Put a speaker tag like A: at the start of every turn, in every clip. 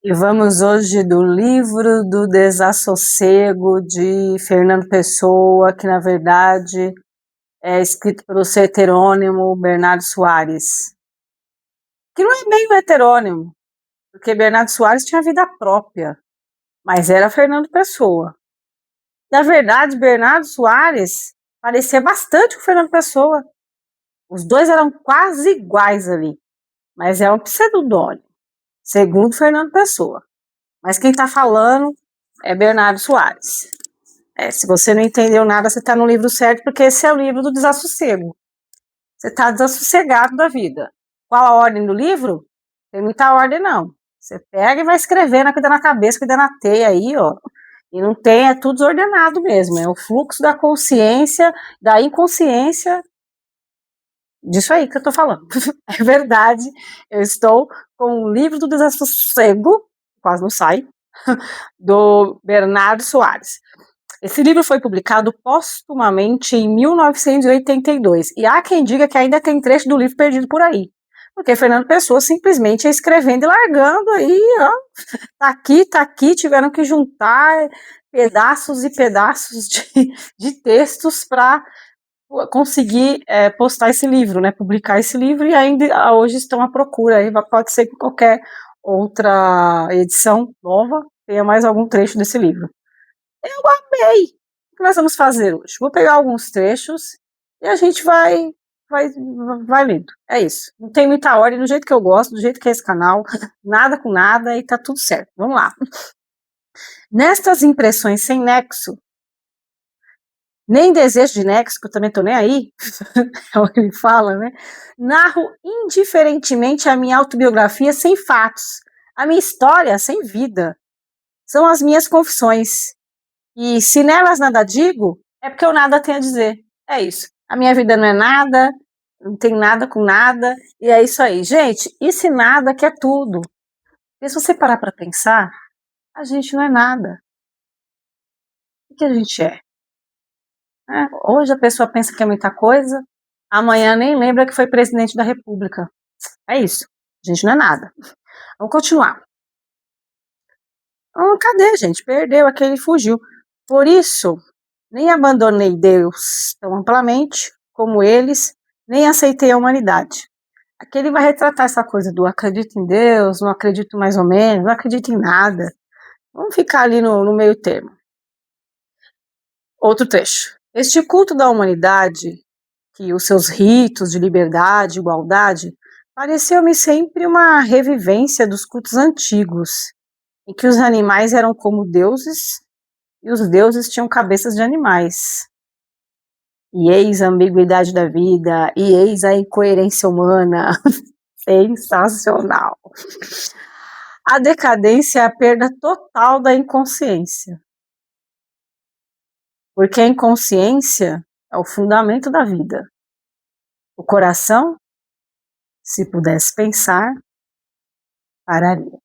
A: E vamos hoje do livro do Desassossego de Fernando Pessoa, que na verdade é escrito pelo seu heterônimo Bernardo Soares. Que não é bem um heterônimo, porque Bernardo Soares tinha vida própria, mas era Fernando Pessoa. Na verdade, Bernardo Soares parecia bastante com Fernando Pessoa. Os dois eram quase iguais ali, mas é um pseudônimo, segundo Fernando Pessoa. Mas quem está falando é Bernardo Soares. Se você não entendeu nada, você está no livro certo, porque esse é o livro do desassossego. Você está desassossegado da vida. Qual a ordem do livro? Tem muita ordem, não. Você pega e vai escrevendo, cuida na cabeça, cuida na teia aí, ó. E não tem, é tudo desordenado mesmo. É o fluxo da consciência, da inconsciência, disso aí que eu tô falando. É verdade, eu estou com o livro do desassossego, quase não sai, do Bernardo Soares. Esse livro foi publicado póstumamente em 1982, e há quem diga que ainda tem trecho do livro perdido por aí, porque Fernando Pessoa simplesmente ia escrevendo e largando aí, ó, tá aqui, tiveram que juntar pedaços e pedaços de textos para conseguir postar esse livro, né, publicar esse livro, e ainda hoje estão à procura, aí pode ser que qualquer outra edição nova tenha mais algum trecho desse livro. Eu amei! O que nós vamos fazer hoje? Vou pegar alguns trechos e a gente vai lendo. É isso. Não tem muita ordem, do jeito que eu gosto, do jeito que é esse canal, nada com nada, e tá tudo certo. Vamos lá. Nestas impressões sem nexo, nem desejo de nexo, que eu também tô nem aí, é o que ele fala, né? Narro indiferentemente a minha autobiografia sem fatos, a minha história sem vida. São as minhas confissões. E se nelas nada digo, é porque eu nada tenho a dizer. É isso. A minha vida não é nada, não tem nada com nada, e é isso aí. Gente, esse nada que é tudo. E se você parar para pensar, a gente não é nada. O que a gente é? Hoje a pessoa pensa que é muita coisa, amanhã nem lembra que foi presidente da República. É isso. A gente não é nada. Vamos continuar. Cadê, gente? Perdeu, aquele fugiu. Por isso, nem abandonei Deus tão amplamente como eles, nem aceitei a humanidade. Aqui ele vai retratar essa coisa do acredito em Deus, não acredito mais ou menos, não acredito em nada. Vamos ficar ali no meio termo. Outro trecho. Este culto da humanidade, que os seus ritos de liberdade, igualdade, pareceu-me sempre uma revivência dos cultos antigos, em que os animais eram como deuses e os deuses tinham cabeças de animais. E eis a ambiguidade da vida, e eis a incoerência humana. Sensacional. A decadência é a perda total da inconsciência. Porque a inconsciência é o fundamento da vida. O coração, se pudesse pensar, pararia.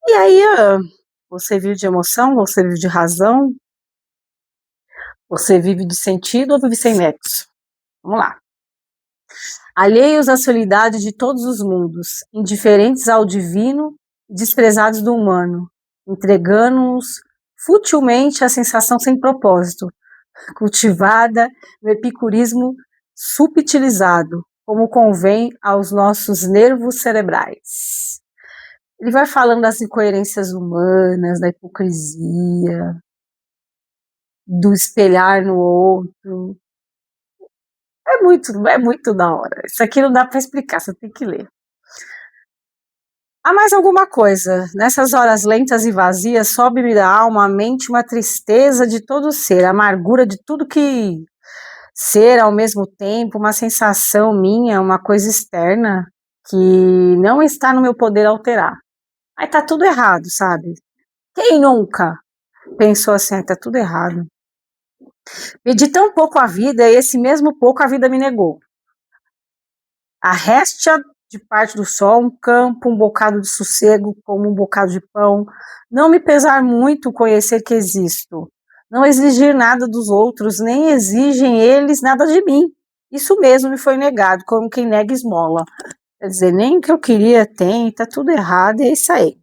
A: E aí, você vive de emoção, você vive de razão, você vive de sentido ou vive sem nexo? Vamos lá. Alheios à soledade de todos os mundos, indiferentes ao divino e desprezados do humano, entregando-nos futilmente a sensação sem propósito, cultivada no epicurismo subtilizado, como convém aos nossos nervos cerebrais. Ele vai falando das incoerências humanas, da hipocrisia, do espelhar no outro. É muito da hora. Isso aqui não dá para explicar, você tem que ler. Há mais alguma coisa. Nessas horas lentas e vazias, sobe-me da alma, a mente, uma tristeza de todo ser, a amargura de tudo que ser ao mesmo tempo, uma sensação minha, uma coisa externa que não está no meu poder alterar. Aí tá tudo errado, sabe? Quem nunca pensou assim, tá tudo errado? Pedi tão pouco à vida e esse mesmo pouco a vida me negou. A réstia de parte do sol, um campo, um bocado de sossego, como um bocado de pão. Não me pesar muito conhecer que existo. Não exigir nada dos outros, nem exigem eles nada de mim. Isso mesmo me foi negado, como quem nega esmola. Quer dizer, nem o que eu queria tem, tá tudo errado, e é isso aí.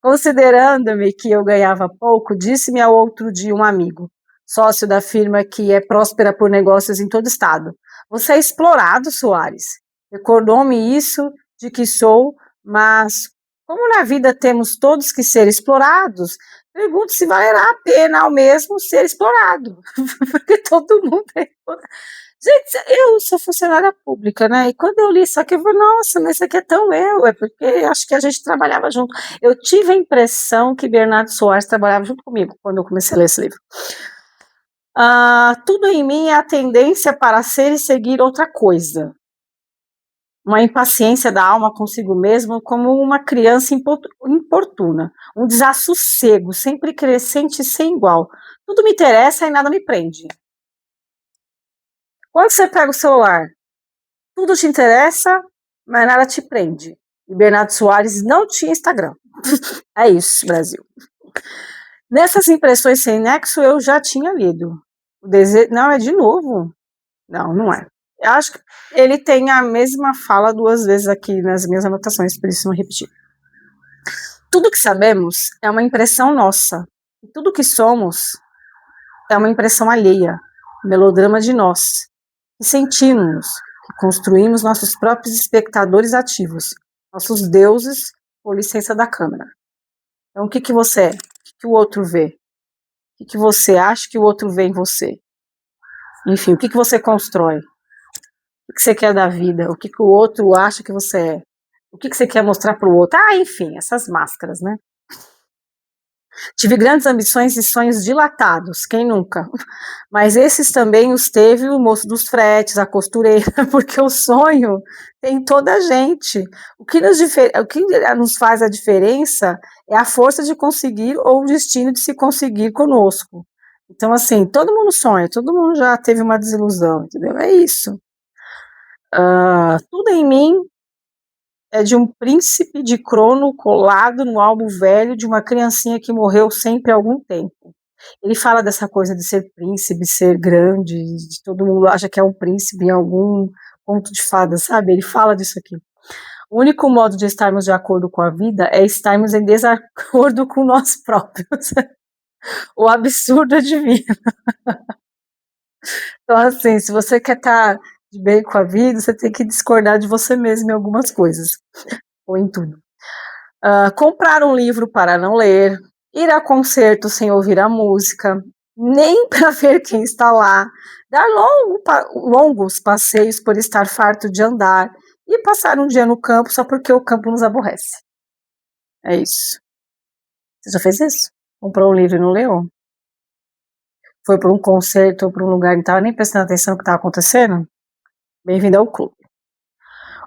A: Considerando-me que eu ganhava pouco, disse-me ao outro dia um amigo, sócio da firma que é próspera por negócios em todo o estado: "Você é explorado, Soares." Recordou-me isso de que sou, mas como na vida temos todos que ser explorados, pergunto se valerá a pena ao mesmo ser explorado, porque todo mundo é explorado. Gente, eu sou funcionária pública, né? E quando eu li isso aqui, eu falei, nossa, mas isso aqui é tão eu, é porque acho que a gente trabalhava junto. Eu tive a impressão que Bernardo Soares trabalhava junto comigo quando eu comecei a ler esse livro. Tudo em mim é a tendência para ser e seguir outra coisa. Uma impaciência da alma consigo mesmo, como uma criança importuna. Um desassossego, sempre crescente e sem igual. Tudo me interessa e nada me prende. Quando você pega o celular, tudo te interessa, mas nada te prende. E Bernardo Soares não tinha Instagram. É isso, Brasil. Nessas impressões sem nexo, eu já tinha lido. O desejo. Não, é de novo. Não, não é. Eu acho que ele tem a mesma fala duas vezes aqui nas minhas anotações, por isso não repetir. Tudo que sabemos é uma impressão nossa. E tudo que somos é uma impressão alheia, melodrama de nós. Que sentimos, que construímos nossos próprios espectadores ativos, nossos deuses, por licença da câmera. Então, o que que você é? O que o outro vê? O que você acha que o outro vê em você? Enfim, o que você constrói? O que você quer da vida? O que o outro acha que você é? O que você quer mostrar para o outro? Enfim, essas máscaras, né? Tive grandes ambições e sonhos dilatados, quem nunca? Mas esses também os teve o moço dos fretes, a costureira, porque o sonho tem toda a gente. O que nos faz a diferença é a força de conseguir ou o destino de se conseguir conosco. Então, assim, todo mundo sonha, todo mundo já teve uma desilusão, entendeu? É isso. Tudo em mim é de um príncipe de crono colado no álbum velho de uma criancinha que morreu sempre há algum tempo. Ele fala dessa coisa de ser príncipe, ser grande, de todo mundo acha que é um príncipe em algum conto de fadas, sabe? Ele fala disso aqui. O único modo de estarmos de acordo com a vida é estarmos em desacordo com nós próprios. O absurdo é divino. Então, assim, se você quer estar de bem com a vida, você tem que discordar de você mesmo em algumas coisas, ou em tudo. Comprar um livro para não ler, ir a concerto sem ouvir a música, nem para ver quem está lá, dar longos passeios por estar farto de andar e passar um dia no campo só porque o campo nos aborrece. É isso. Você já fez isso? Comprou um livro e não leu? Foi para um concerto ou para um lugar e não estava nem prestando atenção no que estava acontecendo? Bem-vindo ao clube.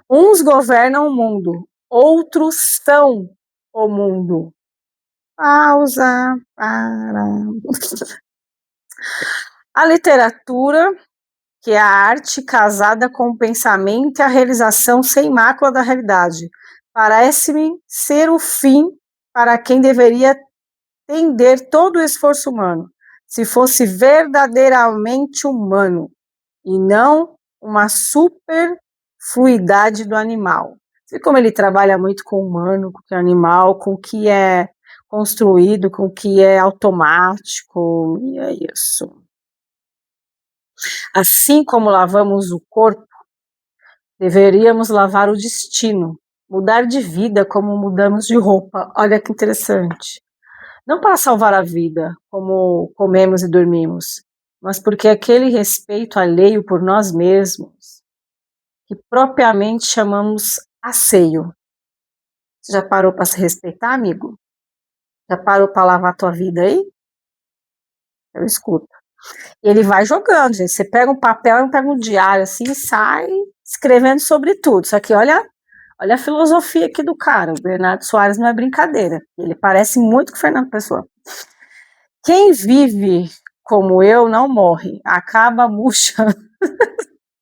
A: Uns governam o mundo, outros são o mundo. Pausa para. A literatura, que é a arte casada com o pensamento e a realização sem mácula da realidade, parece-me ser o fim para quem deveria tender todo o esforço humano, se fosse verdadeiramente humano, e não uma superfluidade do animal. Você vê como ele trabalha muito com o humano, com o animal, com o que é construído, com o que é automático, e é isso. Assim como lavamos o corpo, deveríamos lavar o destino, mudar de vida como mudamos de roupa. Olha que interessante. Não para salvar a vida, como comemos e dormimos, mas porque aquele respeito alheio por nós mesmos, que propriamente chamamos asseio. Você já parou para se respeitar, amigo? Já parou para lavar a tua vida aí? Eu escuto. E ele vai jogando, gente. Você pega um papel e pega um diário assim e sai escrevendo sobre tudo. Só que olha a filosofia aqui do cara. O Bernardo Soares não é brincadeira. Ele parece muito com o Fernando Pessoa. Quem vive como eu não morre, acaba murchando.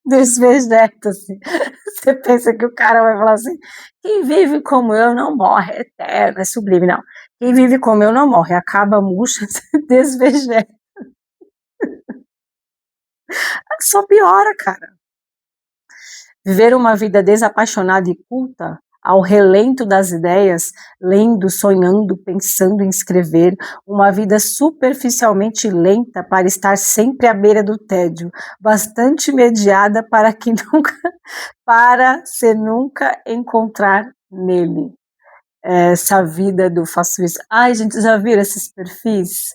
A: Desvegeta, assim. Você pensa que o cara vai falar assim: quem vive como eu não morre, é eterno, é sublime. Não. Quem vive como eu não morre, acaba murcha, desvegeta. Só piora, cara. Viver uma vida desapaixonada e culta, ao relento das ideias, lendo, sonhando, pensando em escrever, uma vida superficialmente lenta para estar sempre à beira do tédio, bastante mediada para que nunca, para se nunca encontrar nele. Essa vida do faço isso. Ai, gente, já viram esses perfis?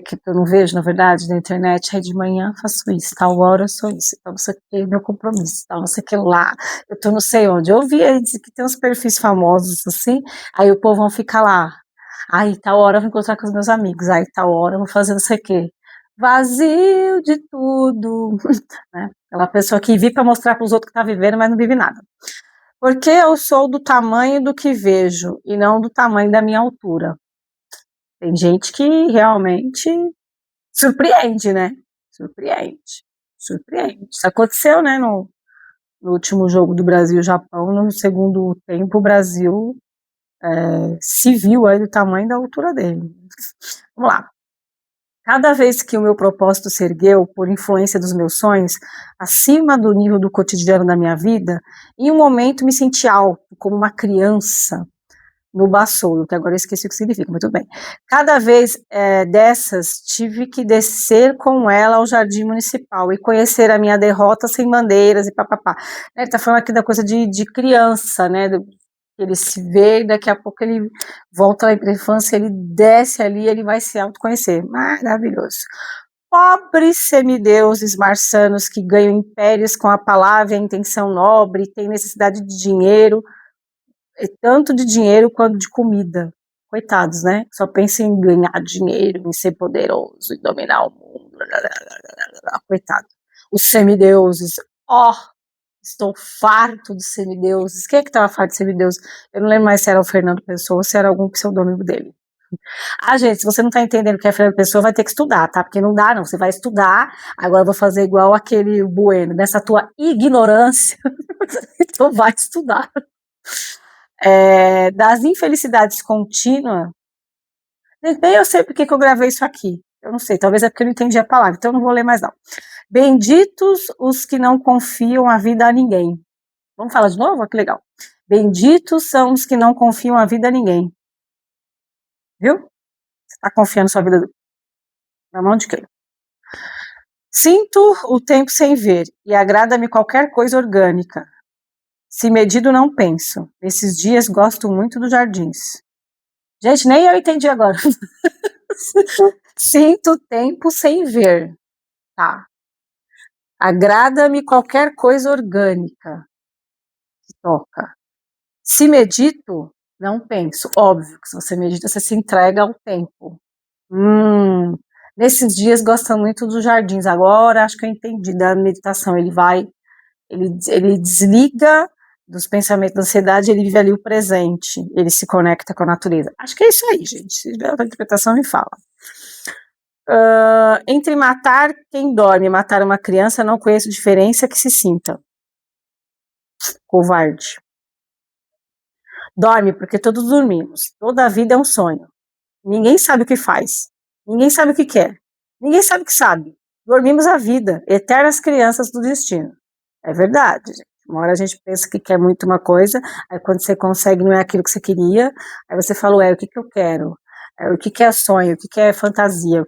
A: Que eu não vejo, na verdade, na internet. Aí de manhã faço isso, tal hora eu sou isso, tal não sei o que, meu compromisso, tal não sei o que lá, eu tô não sei onde. Eu vi aí dizer que tem uns perfis famosos assim, aí o povo vão ficar lá. Aí tal hora eu vou encontrar com os meus amigos, aí tal hora eu vou fazer não sei o que. Vazio de tudo, né? Aquela pessoa que vive para mostrar para os outros que tá vivendo, mas não vive nada. Porque eu sou do tamanho do que vejo e não do tamanho da minha altura. Tem gente que realmente surpreende, né? Surpreende. Surpreende. Isso aconteceu, né, no último jogo do Brasil-Japão, no segundo tempo, o Brasil se viu aí do tamanho da altura dele. Vamos lá. Cada vez que o meu propósito se ergueu, por influência dos meus sonhos, acima do nível do cotidiano da minha vida, em um momento me senti alto, como uma criança, no Bassolo, que agora eu esqueci o que significa, mas tudo bem. Cada vez dessas, tive que descer com ela ao jardim municipal e conhecer a minha derrota sem bandeiras e papapá. Ele está falando aqui da coisa de criança, né? Ele se vê e daqui a pouco ele volta lá para a infância, ele desce ali, ele vai se autoconhecer. Maravilhoso. Pobres semideuses marcianos que ganham impérios com a palavra e a intenção nobre, têm necessidade de dinheiro, tanto de dinheiro quanto de comida. Coitados, né? Só pensam em ganhar dinheiro, em ser poderoso, em dominar o mundo. Coitado. Os semideuses. Oh, estou farto de semideuses. Quem é que estava farto de semideuses? Eu não lembro mais se era o Fernando Pessoa ou se era algum pseudônimo dele. Ah, gente, se você não está entendendo o que é Fernando Pessoa, vai ter que estudar, tá? Porque não dá, não. Você vai estudar, agora eu vou fazer igual aquele Bueno, nessa tua ignorância. Então vai estudar. Das infelicidades contínuas, nem eu sei porque que eu gravei isso aqui. Eu não sei, talvez é porque eu não entendi a palavra, então eu não vou ler mais não. Benditos os que não confiam a vida a ninguém. Vamos falar de novo? Olha que legal. Benditos são os que não confiam a vida a ninguém. Viu? Você está confiando sua vida na mão de quem? Sinto o tempo sem ver e agrada-me qualquer coisa orgânica. Se medido, não penso. Nesses dias gosto muito dos jardins. Gente, nem eu entendi agora. Sinto o tempo sem ver, tá? Agrada-me qualquer coisa orgânica que toca. Se medito, não penso. Óbvio que se você medita, você se entrega ao tempo. Nesses dias gosta muito dos jardins. Agora acho que eu entendi da meditação. Ele desliga dos pensamentos da ansiedade, ele vive ali o presente, ele se conecta com a natureza. Acho que é isso aí, gente. Se tiver outra interpretação, me fala. Entre matar quem dorme e matar uma criança, não conheço diferença que se sinta. Covarde. Dorme porque todos dormimos. Toda a vida é um sonho. Ninguém sabe o que faz. Ninguém sabe o que quer. Ninguém sabe o que sabe. Dormimos a vida. Eternas crianças do destino. É verdade, gente. Uma hora a gente pensa que quer muito uma coisa, aí quando você consegue não é aquilo que você queria, aí você fala, o que eu quero? O que é sonho? O que é fantasia?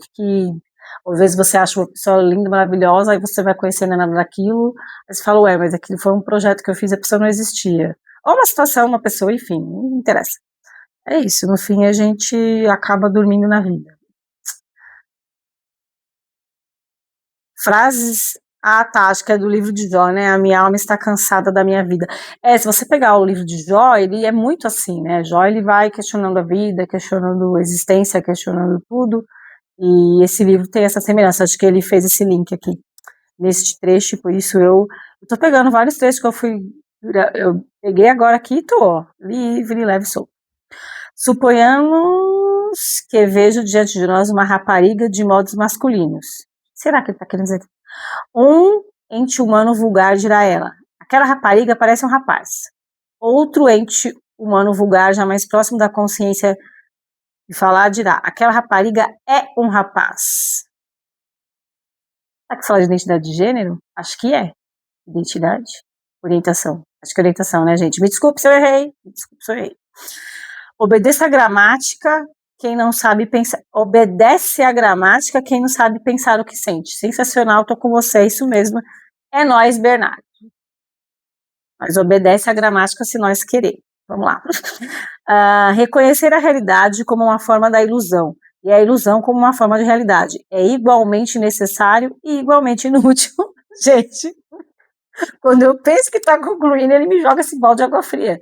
A: Às vezes você acha uma pessoa linda, maravilhosa, aí você vai conhecendo nada daquilo, aí você fala, mas aquilo foi um projeto que eu fiz, a pessoa não existia. Ou uma situação, uma pessoa, enfim, não interessa. É isso, no fim a gente acaba dormindo na vida. Frases. Ah, tá, acho que é do livro de Jó, né? A minha alma está cansada da minha vida. Se você pegar o livro de Jó, ele é muito assim, né? Jó, ele vai questionando a vida, questionando a existência, questionando tudo. E esse livro tem essa semelhança. Acho que ele fez esse link aqui, nesse trecho, por isso eu tô pegando vários trechos que eu peguei agora aqui e tô, ó, livre, leve e solto. Suponhamos que vejo diante de nós uma rapariga de modos masculinos. Será que ele está querendo dizer? Um ente humano vulgar dirá ela. Aquela rapariga parece um rapaz. Outro ente humano vulgar, já mais próximo da consciência de falar, dirá. Aquela rapariga é um rapaz. Será que fala de identidade de gênero? Acho que é. Identidade. Orientação. Acho que é orientação, né, gente? Me desculpe se eu errei. Me desculpe se eu errei. Obedeça a gramática quem não sabe pensar. Obedece a gramática quem não sabe pensar o que sente. Sensacional, tô com você, é isso mesmo. É nós, Bernardo. Mas obedece a gramática se nós querer. Vamos lá. Reconhecer a realidade como uma forma da ilusão e a ilusão como uma forma de realidade é igualmente necessário e igualmente inútil. Gente, quando eu penso que está concluindo, ele me joga esse balde de água fria.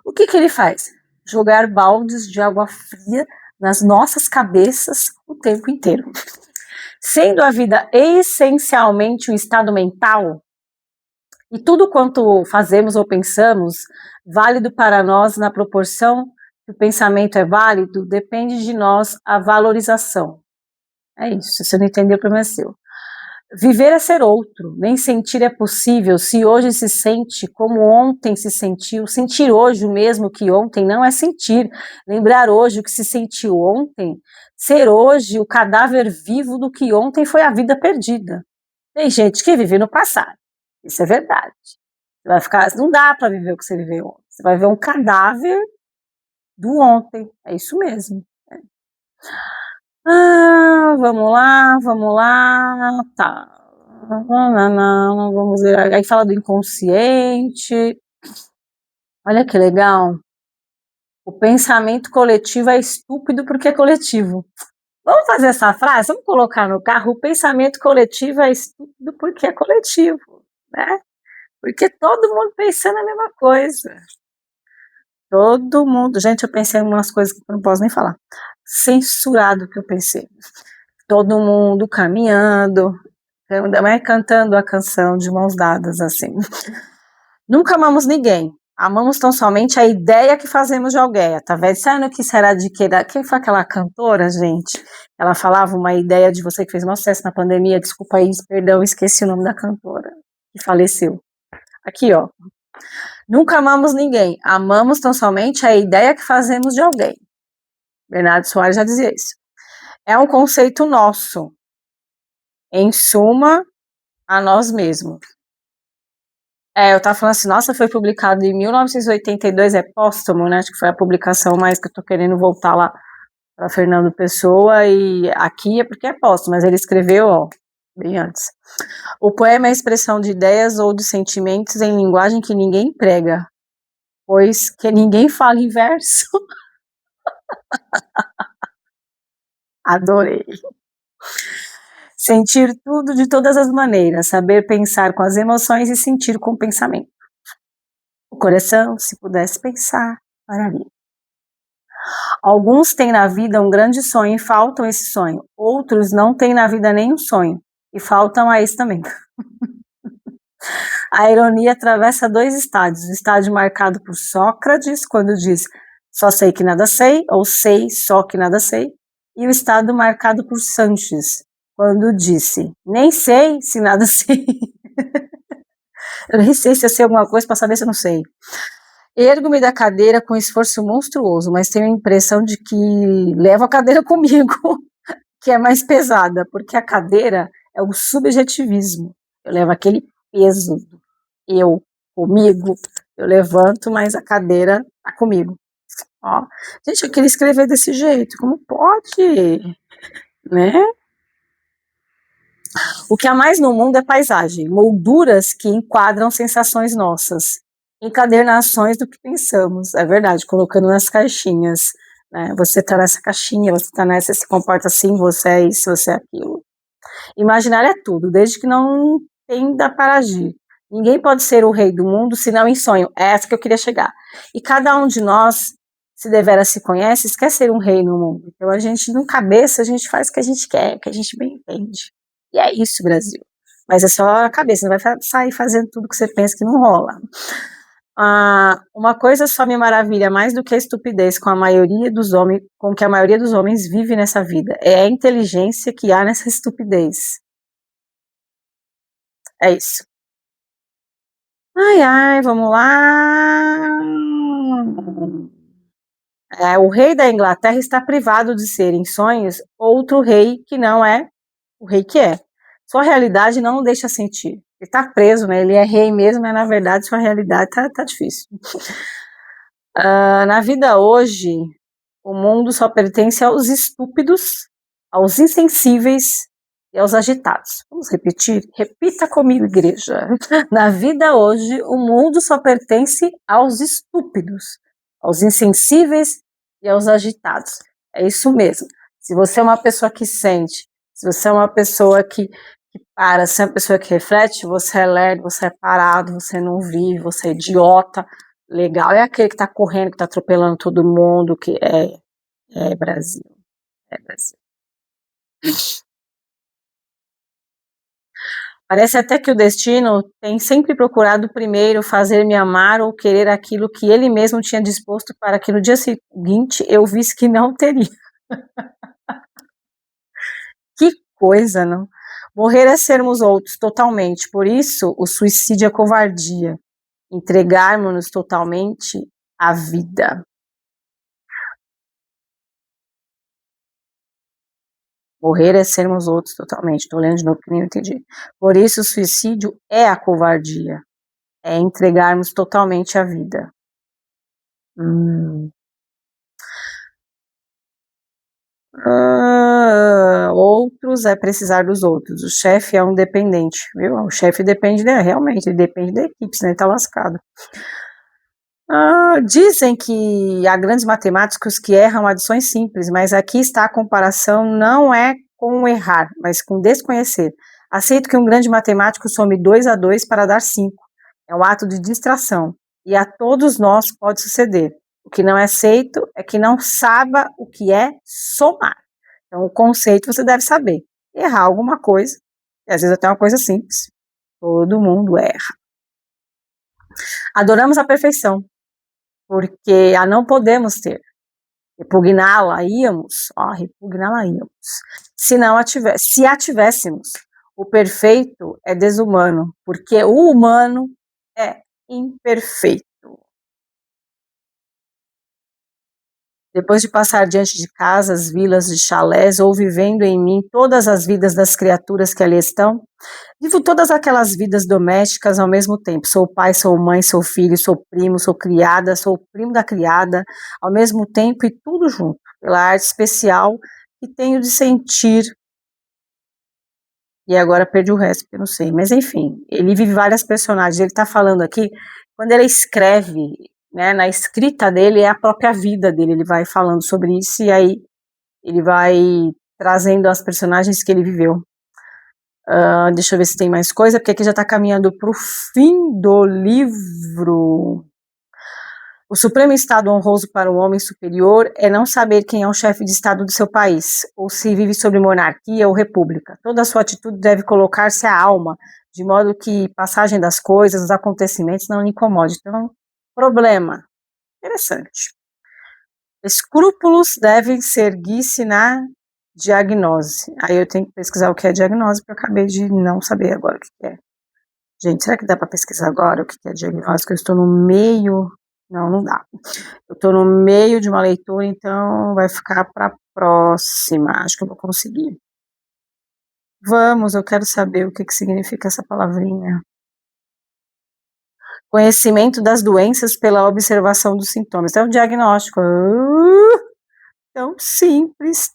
A: O que ele faz? Jogar baldes de água fria nas nossas cabeças o tempo inteiro. Sendo a vida essencialmente um estado mental, e tudo quanto fazemos ou pensamos, válido para nós na proporção que o pensamento é válido, depende de nós a valorização. É isso, se você não entendeu, o problema é seu. Viver é ser outro, nem sentir é possível. Se hoje se sente como ontem se sentiu, sentir hoje o mesmo que ontem não é sentir. Lembrar hoje o que se sentiu ontem, ser hoje o cadáver vivo do que ontem foi a vida perdida. Tem gente que vive no passado, isso é verdade. Você vai ficar, não dá para viver o que você viveu ontem. Você vai ver um cadáver do ontem, é isso mesmo. Vamos lá, tá. Vamos ver, aí fala do inconsciente. Olha que legal. O pensamento coletivo é estúpido porque é coletivo. Vamos fazer essa frase? Vamos colocar no carro. O pensamento coletivo é estúpido porque é coletivo, né? Porque todo mundo pensando a mesma coisa. Todo mundo. Gente, eu pensei em umas coisas que eu não posso nem falar. Censurado que eu pensei. Todo mundo caminhando, cantando a canção de mãos dadas, assim. Nunca amamos ninguém. Amamos tão somente a ideia que fazemos de alguém. Tá vendo? Sabe o que será de que? Quem foi aquela cantora, gente? Ela falava uma ideia de você que fez um sucesso na pandemia. Desculpa aí, perdão, esqueci o nome da cantora que faleceu. Aqui, ó. Nunca amamos ninguém. Amamos tão somente a ideia que fazemos de alguém. Bernardo Soares já dizia isso. É um conceito nosso. Em suma, a nós mesmos. Eu tava falando assim, nossa, foi publicado em 1982, é póstumo, né? Acho que foi a publicação mais que eu tô querendo voltar lá para Fernando Pessoa, e aqui é porque é póstumo, mas ele escreveu, ó, bem antes. O poema é a expressão de ideias ou de sentimentos em linguagem que ninguém prega, pois que ninguém fala em verso. Adorei. Sentir tudo de todas as maneiras, saber pensar com as emoções e sentir com o pensamento. O coração, se pudesse pensar, maravilha. Alguns têm na vida um grande sonho e faltam esse sonho. Outros não têm na vida nenhum sonho e faltam a esse também. A ironia atravessa dois estádios. O estádio marcado por Sócrates, quando diz só sei que nada sei, ou sei só que nada sei. E o estado marcado por Sanches, quando disse nem sei se nada sei. Eu nem sei se eu sei alguma coisa para saber se eu não sei. Ergo-me da cadeira com esforço monstruoso, mas tenho a impressão de que levo a cadeira comigo, que é mais pesada, porque a cadeira é o subjetivismo. Eu levo aquele peso, eu comigo, eu levanto, mas a cadeira tá comigo. Ó, gente, eu queria escrever desse jeito, como pode? Né? O que há mais no mundo é paisagem, molduras que enquadram sensações nossas, encadernações do que pensamos, é verdade, colocando nas caixinhas, né? Você tá nessa caixinha, você tá nessa, você se comporta assim, você é isso, você é aquilo. Imaginar é tudo, desde que não tenda para agir. Ninguém pode ser o rei do mundo senão em sonho, é essa que eu queria chegar. E cada um de nós, se deveras se conhece, quer ser um rei no mundo. Então a gente, no cabeça, a gente faz o que a gente quer, o que a gente bem entende. E é isso, Brasil. Mas é só a cabeça, não vai sair fazendo tudo que você pensa que não rola. Uma coisa só me maravilha mais do que a estupidez com que a maioria dos homens vive nessa vida. É a inteligência que há nessa estupidez. É isso. Ai, ai, vamos lá. O rei da Inglaterra está privado de ser, em sonhos, outro rei que não é o rei que é. Sua realidade não o deixa sentir. Ele tá preso, né? Ele é rei mesmo, mas na verdade sua realidade tá difícil. Na vida hoje, o mundo só pertence aos estúpidos, aos insensíveis e aos agitados. Vamos repetir? Repita comigo, igreja. Na vida hoje, o mundo só pertence aos estúpidos, aos insensíveis e aos agitados. É isso mesmo. Se você é uma pessoa que sente, se você é uma pessoa que para, se é uma pessoa que reflete, você é lerdo, você é parado, você não vive, você é idiota. Legal é aquele que tá correndo, que tá atropelando todo mundo, que é Brasil, é Brasil. Parece até que o destino tem sempre procurado primeiro fazer-me amar ou querer aquilo que ele mesmo tinha disposto para que no dia seguinte eu visse que não teria. Que coisa, não? Morrer é sermos outros totalmente, por isso o suicídio é covardia. Entregarmos-nos totalmente à vida. Morrer é sermos outros totalmente. Estou lendo de novo que nem eu entendi. Por isso o suicídio é a covardia. É entregarmos totalmente a vida. Outros é precisar dos outros. O chefe é um dependente, viu? O chefe depende, realmente, ele depende da equipe, senão ele tá lascado. Dizem que há grandes matemáticos que erram adições simples, mas aqui está a comparação, não é com errar, mas com desconhecer. Aceito que um grande matemático some 2 a 2 para dar 5. É um ato de distração, e a todos nós pode suceder. O que não é aceito é que não saiba o que é somar. Então, o conceito você deve saber. Errar alguma coisa, e às vezes até uma coisa simples. Todo mundo erra. Adoramos a perfeição, porque a não podemos ter. Repugná-la íamos, repugná-la íamos. Se a tivéssemos, o perfeito é desumano, porque o humano é imperfeito. Depois de passar diante de casas, vilas e chalés, ou vivendo em mim todas as vidas das criaturas que ali estão, vivo todas aquelas vidas domésticas ao mesmo tempo. Sou pai, sou mãe, sou filho, sou primo, sou criada, sou primo da criada, ao mesmo tempo e tudo junto, pela arte especial que tenho de sentir. E agora perdi o resto, porque eu não sei. Mas enfim, ele vive várias personagens. Ele está falando aqui, quando ele escreve, né, na escrita dele é a própria vida dele. Ele vai falando sobre isso e aí ele vai trazendo as personagens que ele viveu. Deixa eu ver se tem mais coisa, porque aqui já está caminhando para o fim do livro. O supremo estado honroso para o homem superior é não saber quem é o chefe de estado do seu país, ou se vive sobre monarquia ou república. Toda a sua atitude deve colocar-se à alma, de modo que passagem das coisas, os acontecimentos não lhe incomode. Então, problema. Interessante. Escrúpulos devem seguir-se na diagnose. Aí eu tenho que pesquisar o que é diagnose, porque eu acabei de não saber agora o que é. Gente, será que dá para pesquisar agora o que é diagnose? Porque eu estou no meio... Não dá. Eu estou no meio de uma leitura, então vai ficar para a próxima. Acho que eu vou conseguir. Vamos, eu quero saber o que significa essa palavrinha. Conhecimento das doenças pela observação dos sintomas. É o diagnóstico. Tão simples,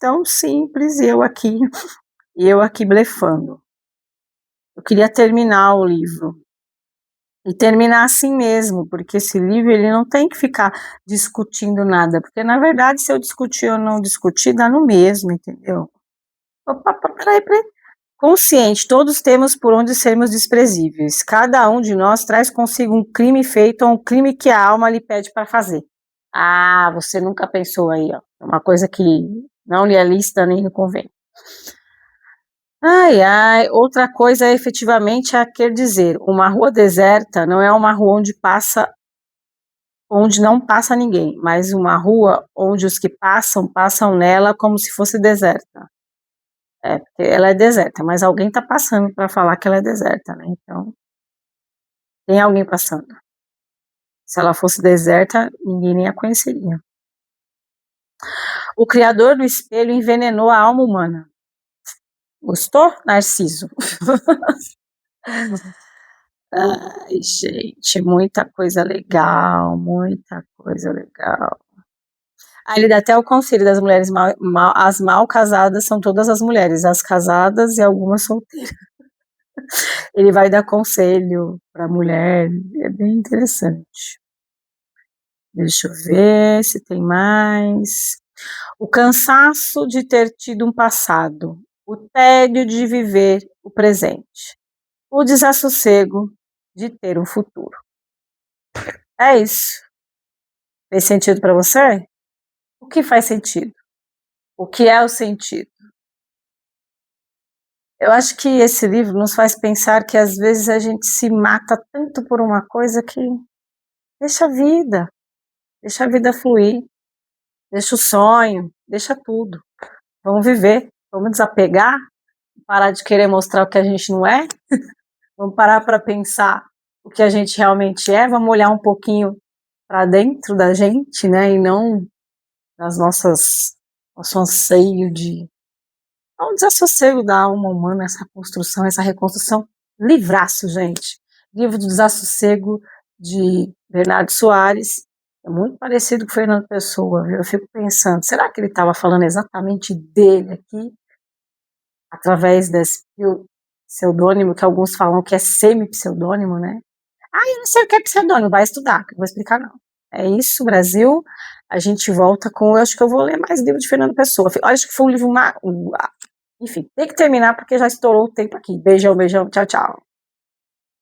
A: e eu aqui blefando. Eu queria terminar o livro. E terminar assim mesmo, porque esse livro ele não tem que ficar discutindo nada, porque na verdade se eu discutir ou não discutir, dá no mesmo, entendeu? Opa, peraí. Consciente, todos temos por onde sermos desprezíveis. Cada um de nós traz consigo um crime feito ou um crime que a alma lhe pede para fazer. Você nunca pensou aí, ó. É uma coisa que não lhe é lícita nem lhe convém. Outra coisa é efetivamente quer dizer, uma rua deserta não é uma rua onde não passa ninguém, mas uma rua onde os que passam nela como se fosse deserta. Porque ela é deserta, mas alguém está passando para falar que ela é deserta, né? Então, tem alguém passando. Se ela fosse deserta, ninguém nem a conheceria. O criador do espelho envenenou a alma humana. Gostou, Narciso? Ai, gente, muita coisa legal, muita coisa legal. Aí ele dá até o conselho das mulheres as mal casadas são todas as mulheres, as casadas e algumas solteiras. Ele vai dar conselho para a mulher, é bem interessante. Deixa eu ver se tem mais. O cansaço de ter tido um passado, o tédio de viver o presente, o desassossego de ter um futuro. É isso. Fez sentido para você? O que faz sentido? O que é o sentido? Eu acho que esse livro nos faz pensar que às vezes a gente se mata tanto por uma coisa que deixa a vida fluir, deixa o sonho, deixa tudo. Vamos viver, vamos desapegar, parar de querer mostrar o que a gente não é, vamos parar para pensar o que a gente realmente é, vamos olhar um pouquinho para dentro da gente, né, e não nas nosso anseio de um desassossego da alma humana, essa construção, essa reconstrução. Livraço, gente. Livro do Desassossego, de Bernardo Soares. É muito parecido com Fernando Pessoa, viu? Eu fico pensando, será que ele estava falando exatamente dele aqui, através desse pseudônimo, que alguns falam que é semi-pseudônimo, né? Ah, eu não sei o que é pseudônimo, vai estudar, que eu vou explicar não. É isso, Brasil. A gente volta com. Eu acho que eu vou ler mais livro de Fernando Pessoa. Acho que foi um livro. Enfim, tem que terminar porque já estourou o tempo aqui. Beijão, beijão. Tchau, tchau.